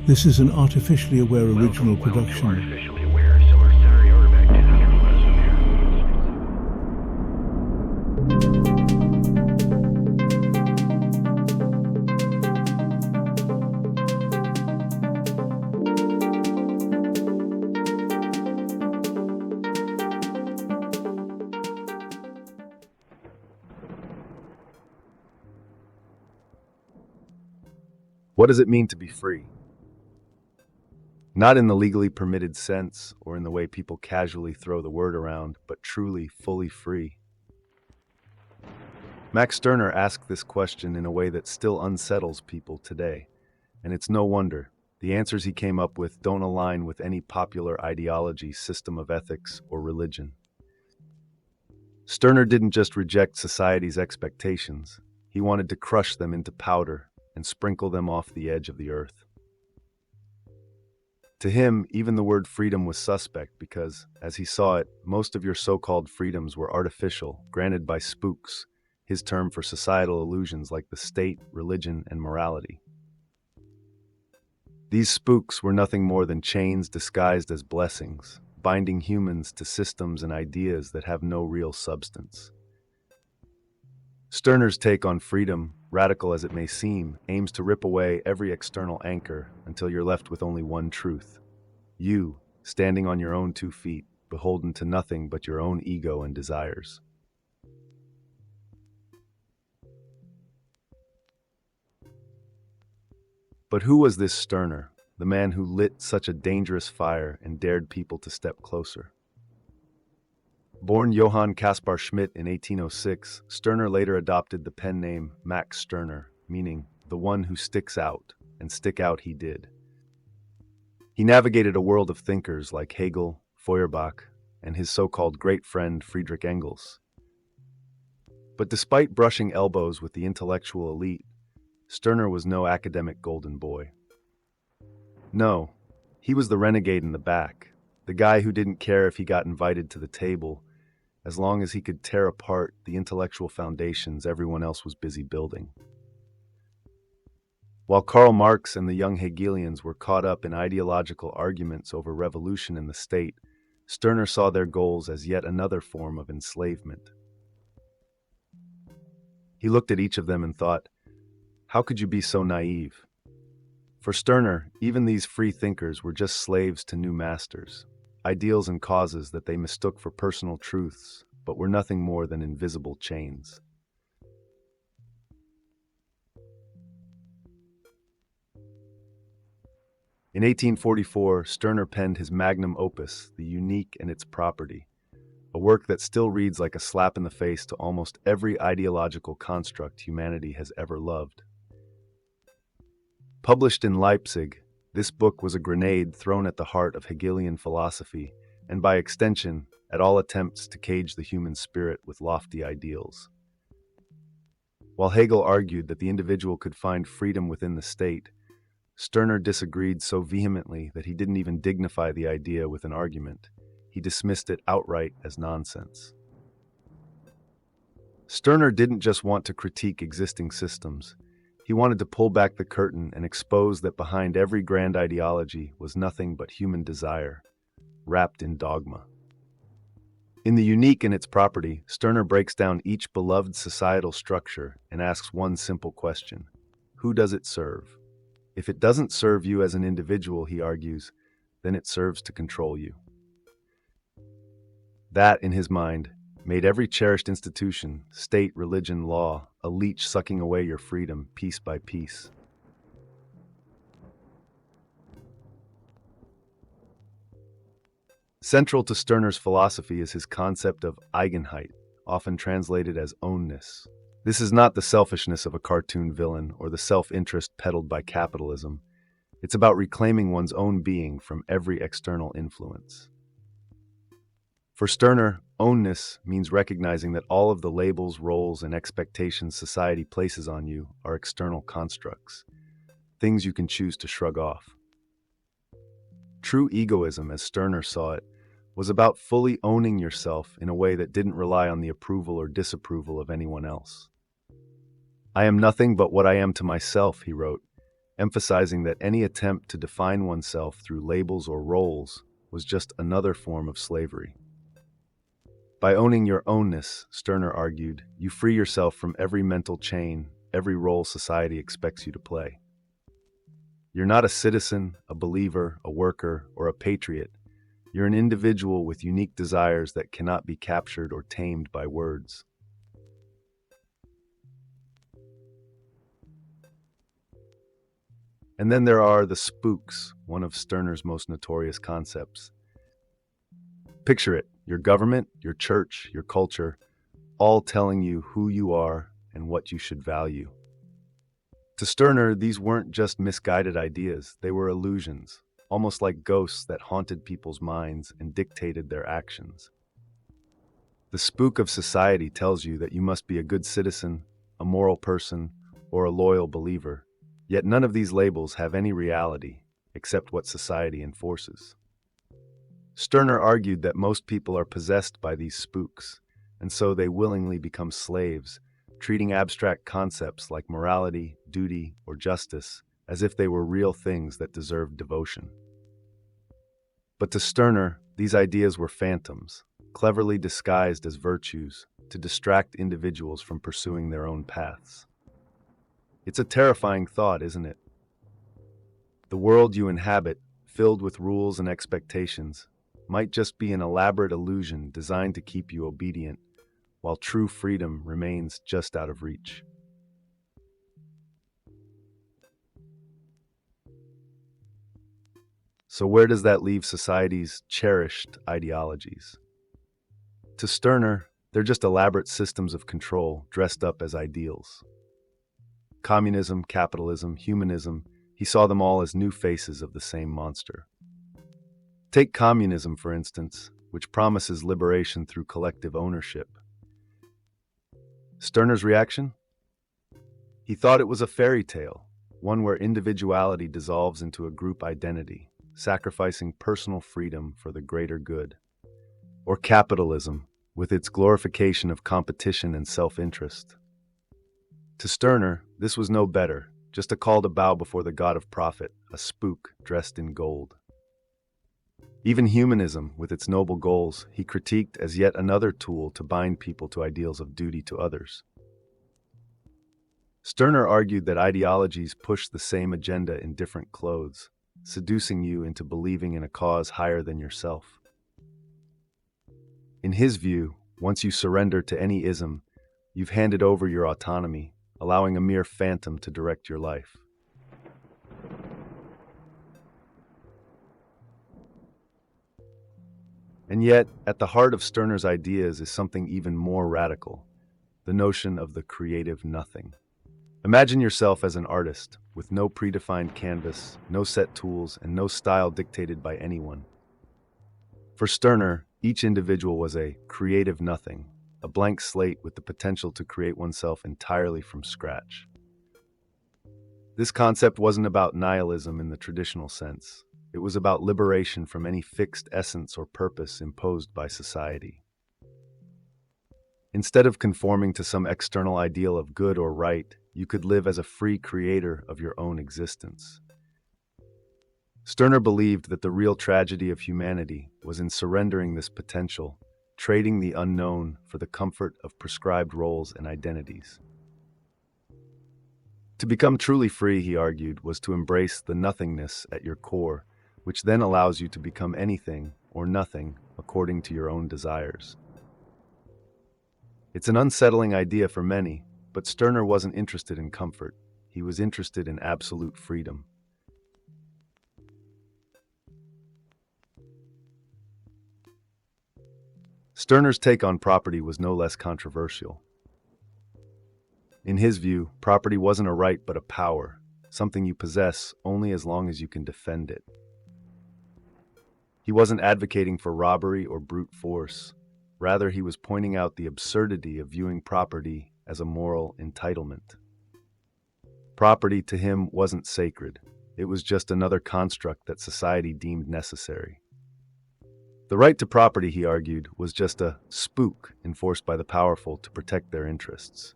This is an artificially aware original production. Artificially aware, so we're sorry over back to Idealism What does it mean to be free? Not in the legally permitted sense or in the way people casually throw the word around, but truly, fully free. Max Stirner asked this question in a way that still unsettles people today, and it's no wonder. The answers he came up with don't align with any popular ideology, system of ethics, or religion. Stirner didn't just reject society's expectations, he wanted to crush them into powder and sprinkle them off the edge of the earth. To him, even the word freedom was suspect because, as he saw it, most of your so-called freedoms were artificial, granted by spooks, his term for societal illusions like the state, religion, and morality. These spooks were nothing more than chains disguised as blessings, binding humans to systems and ideas that have no real substance. Stirner's take on freedom, radical as it may seem, aims to rip away every external anchor until you're left with only one truth. You, standing on your own 2 feet, beholden to nothing but your own ego and desires. But who was this Stirner, the man who lit such a dangerous fire and dared people to step closer? Born Johann Caspar Schmidt in 1806, Stirner later adopted the pen name Max Stirner, meaning the one who sticks out, and stick out he did. He navigated a world of thinkers like Hegel, Feuerbach, and his so-called great friend Friedrich Engels. But despite brushing elbows with the intellectual elite, Stirner was no academic golden boy. No, he was the renegade in the back, the guy who didn't care if he got invited to the table, as long as he could tear apart the intellectual foundations everyone else was busy building. While Karl Marx and the young Hegelians were caught up in ideological arguments over revolution in the state, Stirner saw their goals as yet another form of enslavement. He looked at each of them and thought, how could you be so naive? For Stirner, even these free thinkers were just slaves to new masters, ideals and causes that they mistook for personal truths, but were nothing more than invisible chains. In 1844, Stirner penned his magnum opus, The Unique and Its Property, a work that still reads like a slap in the face to almost every ideological construct humanity has ever loved. Published in Leipzig, this book was a grenade thrown at the heart of Hegelian philosophy, and by extension, at all attempts to cage the human spirit with lofty ideals. While Hegel argued that the individual could find freedom within the state, Stirner disagreed so vehemently that he didn't even dignify the idea with an argument. He dismissed it outright as nonsense. Stirner didn't just want to critique existing systems. He wanted to pull back the curtain and expose that behind every grand ideology was nothing but human desire, wrapped in dogma. In The Unique and Its Property, Stirner breaks down each beloved societal structure and asks one simple question: who does it serve? If it doesn't serve you as an individual, he argues, then it serves to control you. That, in his mind, made every cherished institution, state, religion, law, a leech sucking away your freedom piece by piece. Central to Stirner's philosophy is his concept of Eigenheit, often translated as ownness. This is not the selfishness of a cartoon villain or the self-interest peddled by capitalism. It's about reclaiming one's own being from every external influence. For Stirner, ownness means recognizing that all of the labels, roles, and expectations society places on you are external constructs, things you can choose to shrug off. True egoism, as Stirner saw it, was about fully owning yourself in a way that didn't rely on the approval or disapproval of anyone else. I am nothing but what I am to myself, he wrote, emphasizing that any attempt to define oneself through labels or roles was just another form of slavery. By owning your ownness, Stirner argued, you free yourself from every mental chain, every role society expects you to play. You're not a citizen, a believer, a worker, or a patriot. You're an individual with unique desires that cannot be captured or tamed by words. And then there are the spooks, one of Stirner's most notorious concepts. Picture it, your government, your church, your culture, all telling you who you are and what you should value. To Stirner, these weren't just misguided ideas, they were illusions, almost like ghosts that haunted people's minds and dictated their actions. The spook of society tells you that you must be a good citizen, a moral person, or a loyal believer, yet none of these labels have any reality except what society enforces. Stirner argued that most people are possessed by these spooks, and so they willingly become slaves, treating abstract concepts like morality, duty, or justice as if they were real things that deserved devotion. But to Stirner, these ideas were phantoms, cleverly disguised as virtues to distract individuals from pursuing their own paths. It's a terrifying thought, isn't it? The world you inhabit, filled with rules and expectations, might just be an elaborate illusion designed to keep you obedient, while true freedom remains just out of reach. So where does that leave society's cherished ideologies? To Stirner, they're just elaborate systems of control dressed up as ideals. Communism, capitalism, humanism, he saw them all as new faces of the same monster. Take communism, for instance, which promises liberation through collective ownership. Stirner's reaction? He thought it was a fairy tale, one where individuality dissolves into a group identity, sacrificing personal freedom for the greater good. Or capitalism, with its glorification of competition and self-interest. To Stirner, this was no better, just a call to bow before the god of profit, a spook dressed in gold. Even humanism, with its noble goals, he critiqued as yet another tool to bind people to ideals of duty to others. Stirner argued that ideologies push the same agenda in different clothes, seducing you into believing in a cause higher than yourself. In his view, once you surrender to any ism, you've handed over your autonomy, allowing a mere phantom to direct your life. And yet, at the heart of Stirner's ideas is something even more radical, the notion of the creative nothing. Imagine yourself as an artist, with no predefined canvas, no set tools, and no style dictated by anyone. For Stirner, each individual was a creative nothing, a blank slate with the potential to create oneself entirely from scratch. This concept wasn't about nihilism in the traditional sense. It was about liberation from any fixed essence or purpose imposed by society. Instead of conforming to some external ideal of good or right, you could live as a free creator of your own existence. Stirner believed that the real tragedy of humanity was in surrendering this potential, trading the unknown for the comfort of prescribed roles and identities. To become truly free, he argued, was to embrace the nothingness at your core, which then allows you to become anything or nothing according to your own desires. It's an unsettling idea for many, but Stirner wasn't interested in comfort. He was interested in absolute freedom. Stirner's take on property was no less controversial. In his view, property wasn't a right but a power, something you possess only as long as you can defend it. He wasn't advocating for robbery or brute force. Rather, he was pointing out the absurdity of viewing property as a moral entitlement. Property to him wasn't sacred. It was just another construct that society deemed necessary. The right to property, he argued, was just a spook enforced by the powerful to protect their interests.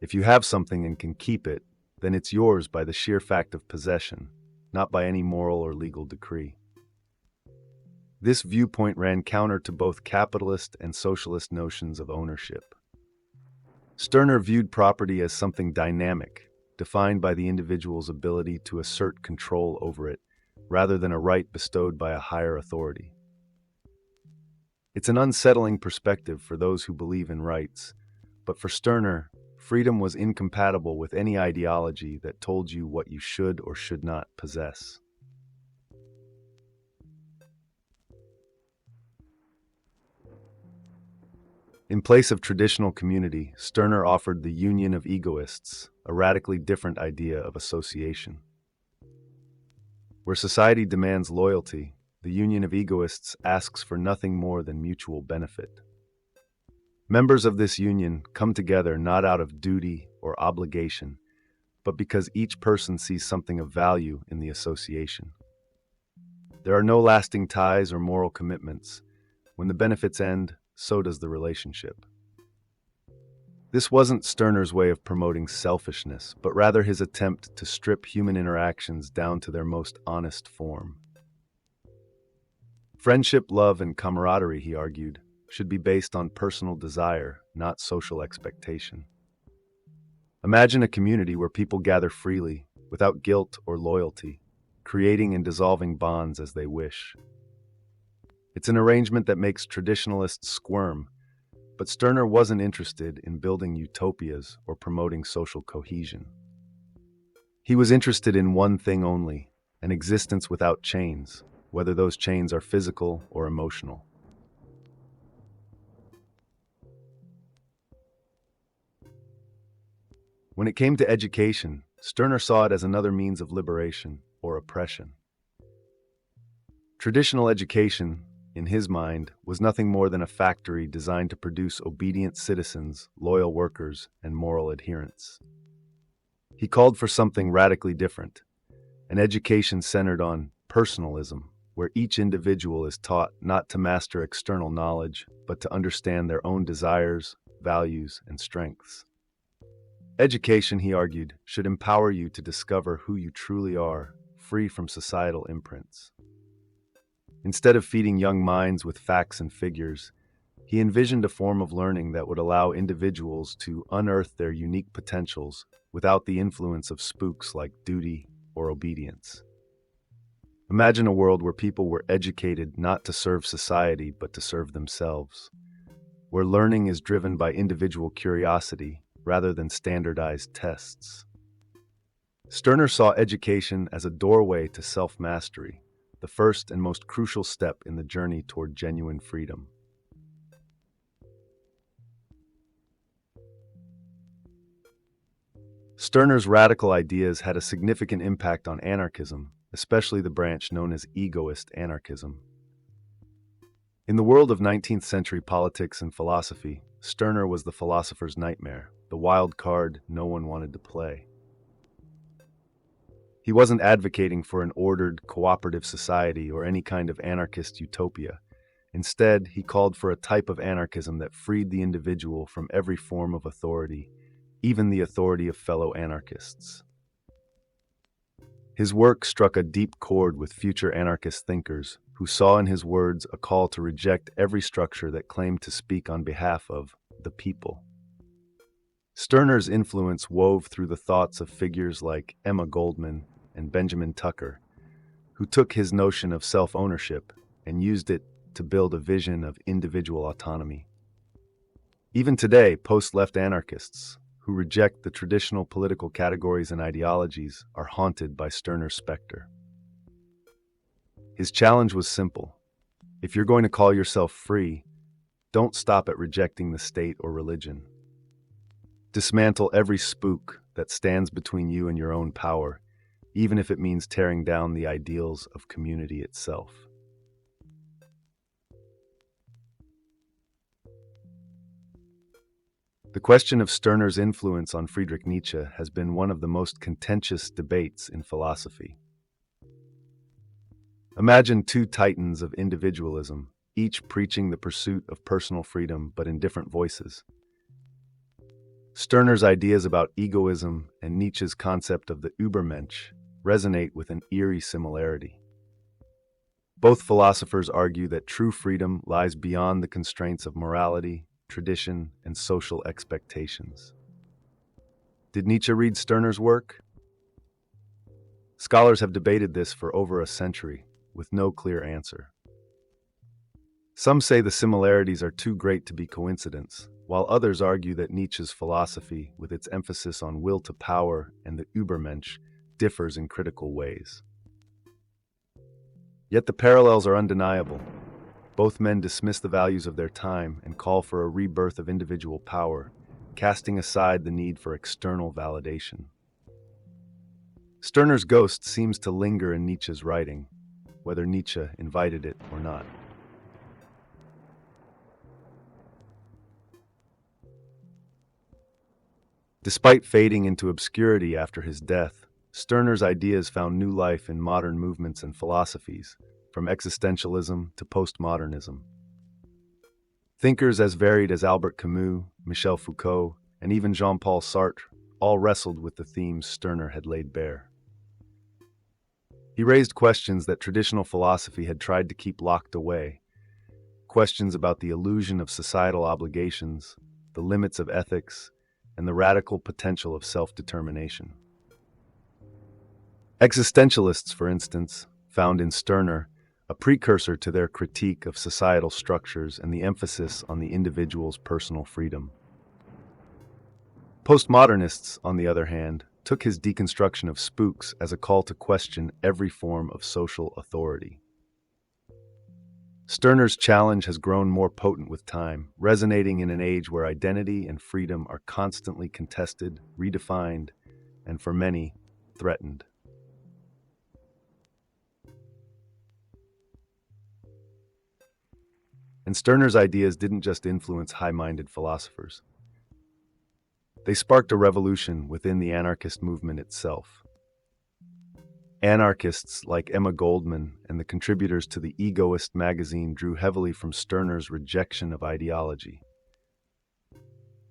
If you have something and can keep it, then it's yours by the sheer fact of possession, not by any moral or legal decree. This viewpoint ran counter to both capitalist and socialist notions of ownership. Stirner viewed property as something dynamic, defined by the individual's ability to assert control over it, rather than a right bestowed by a higher authority. It's an unsettling perspective for those who believe in rights, but for Stirner, freedom was incompatible with any ideology that told you what you should or should not possess. In place of traditional community, Stirner offered the union of egoists, a radically different idea of association. Where society demands loyalty, the union of egoists asks for nothing more than mutual benefit. Members of this union come together not out of duty or obligation, but because each person sees something of value in the association. There are no lasting ties or moral commitments. When the benefits end, so does the relationship. This wasn't Stirner's way of promoting selfishness, but rather his attempt to strip human interactions down to their most honest form. Friendship, love, and camaraderie, he argued, should be based on personal desire, not social expectation. Imagine a community where people gather freely, without guilt or loyalty, creating and dissolving bonds as they wish. It's an arrangement that makes traditionalists squirm, but Stirner wasn't interested in building utopias or promoting social cohesion. He was interested in one thing only, an existence without chains, whether those chains are physical or emotional. When it came to education, Stirner saw it as another means of liberation or oppression. Traditional education, in his mind, was nothing more than a factory designed to produce obedient citizens, loyal workers, and moral adherents. He called for something radically different, an education centered on personalism, where each individual is taught not to master external knowledge, but to understand their own desires, values, and strengths. Education, he argued, should empower you to discover who you truly are, free from societal imprints. Instead of feeding young minds with facts and figures, he envisioned a form of learning that would allow individuals to unearth their unique potentials without the influence of spooks like duty or obedience. Imagine a world where people were educated not to serve society but to serve themselves, where learning is driven by individual curiosity rather than standardized tests. Stirner saw education as a doorway to self-mastery, the first and most crucial step in the journey toward genuine freedom. Stirner's radical ideas had a significant impact on anarchism, especially the branch known as egoist anarchism. In the world of 19th century politics and philosophy, Stirner was the philosopher's nightmare, the wild card no one wanted to play. He wasn't advocating for an ordered, cooperative society or any kind of anarchist utopia. Instead, he called for a type of anarchism that freed the individual from every form of authority, even the authority of fellow anarchists. His work struck a deep chord with future anarchist thinkers who saw in his words a call to reject every structure that claimed to speak on behalf of the people. Stirner's influence wove through the thoughts of figures like Emma Goldman and Benjamin Tucker, who took his notion of self-ownership and used it to build a vision of individual autonomy. Even today, post-left anarchists, who reject the traditional political categories and ideologies, are haunted by Stirner's specter. His challenge was simple. If you're going to call yourself free, don't stop at rejecting the state or religion. Dismantle every spook that stands between you and your own power, even if it means tearing down the ideals of community itself. The question of Stirner's influence on Friedrich Nietzsche has been one of the most contentious debates in philosophy. Imagine two titans of individualism, each preaching the pursuit of personal freedom but in different voices. Stirner's ideas about egoism and Nietzsche's concept of the Übermensch resonate with an eerie similarity. Both philosophers argue that true freedom lies beyond the constraints of morality, tradition, and social expectations. Did Nietzsche read Stirner's work? Scholars have debated this for over a century, with no clear answer. Some say the similarities are too great to be coincidence, while others argue that Nietzsche's philosophy, with its emphasis on will to power and the Übermensch, differs in critical ways. Yet the parallels are undeniable. Both men dismiss the values of their time and call for a rebirth of individual power, casting aside the need for external validation. Stirner's ghost seems to linger in Nietzsche's writing, whether Nietzsche invited it or not. Despite fading into obscurity after his death, Stirner's ideas found new life in modern movements and philosophies, from existentialism to postmodernism. Thinkers as varied as Albert Camus, Michel Foucault, and even Jean-Paul Sartre all wrestled with the themes Stirner had laid bare. He raised questions that traditional philosophy had tried to keep locked away, questions about the illusion of societal obligations, the limits of ethics, and the radical potential of self-determination. Existentialists, for instance, found in Stirner a precursor to their critique of societal structures and the emphasis on the individual's personal freedom. Postmodernists, on the other hand, took his deconstruction of spooks as a call to question every form of social authority. Stirner's challenge has grown more potent with time, resonating in an age where identity and freedom are constantly contested, redefined, and for many, threatened. And Stirner's ideas didn't just influence high-minded philosophers. They sparked a revolution within the anarchist movement itself. Anarchists like Emma Goldman and the contributors to the Egoist magazine drew heavily from Stirner's rejection of ideology.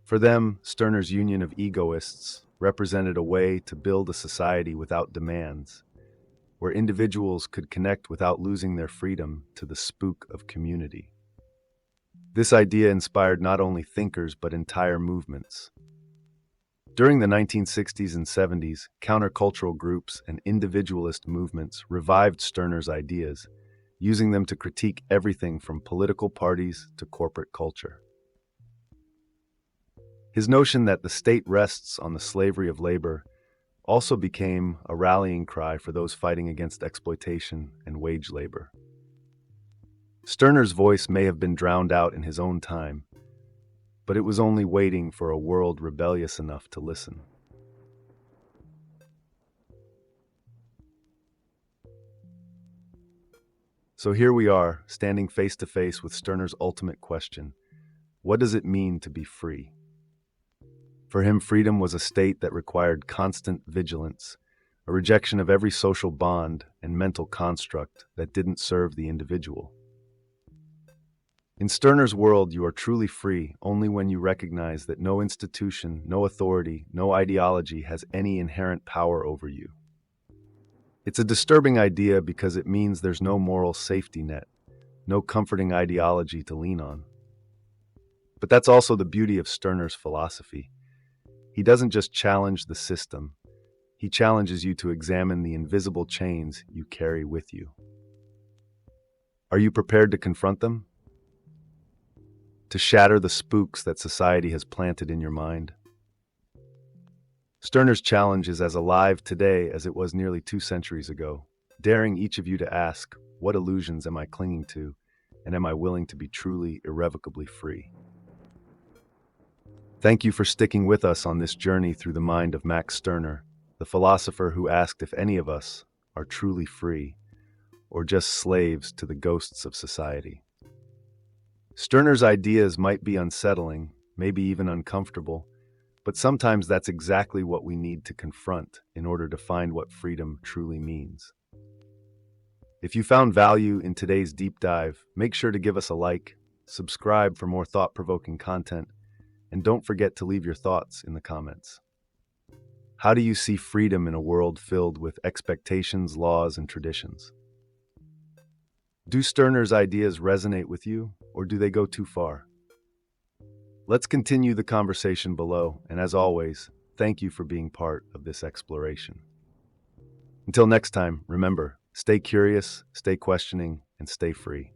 For them, Stirner's union of egoists represented a way to build a society without demands, where individuals could connect without losing their freedom to the spook of community. This idea inspired not only thinkers but entire movements. During the 1960s and 70s, countercultural groups and individualist movements revived Stirner's ideas, using them to critique everything from political parties to corporate culture. His notion that the state rests on the slavery of labor also became a rallying cry for those fighting against exploitation and wage labor. Stirner's voice may have been drowned out in his own time, but it was only waiting for a world rebellious enough to listen. So here we are, standing face to face with Stirner's ultimate question: what does it mean to be free? For him, freedom was a state that required constant vigilance, a rejection of every social bond and mental construct that didn't serve the individual. In Stirner's world, you are truly free only when you recognize that no institution, no authority, no ideology has any inherent power over you. It's a disturbing idea because it means there's no moral safety net, no comforting ideology to lean on. But that's also the beauty of Stirner's philosophy. He doesn't just challenge the system, he challenges you to examine the invisible chains you carry with you. Are you prepared to confront them? To shatter the spooks that society has planted in your mind? Stirner's challenge is as alive today as it was nearly 2 centuries ago, daring each of you to ask, what illusions am I clinging to, and am I willing to be truly, irrevocably free? Thank you for sticking with us on this journey through the mind of Max Stirner, the philosopher who asked if any of us are truly free, or just slaves to the ghosts of society. Stirner's ideas might be unsettling, maybe even uncomfortable, but sometimes that's exactly what we need to confront in order to find what freedom truly means. If you found value in today's deep dive, make sure to give us a like, subscribe for more thought-provoking content, And don't forget to leave your thoughts in the comments. How do you see freedom in a world filled with expectations, laws, and traditions? Do Stirner's ideas resonate with you, or do they go too far? Let's continue the conversation below, and as always, thank you for being part of this exploration. Until next time, remember, stay curious, stay questioning, and stay free.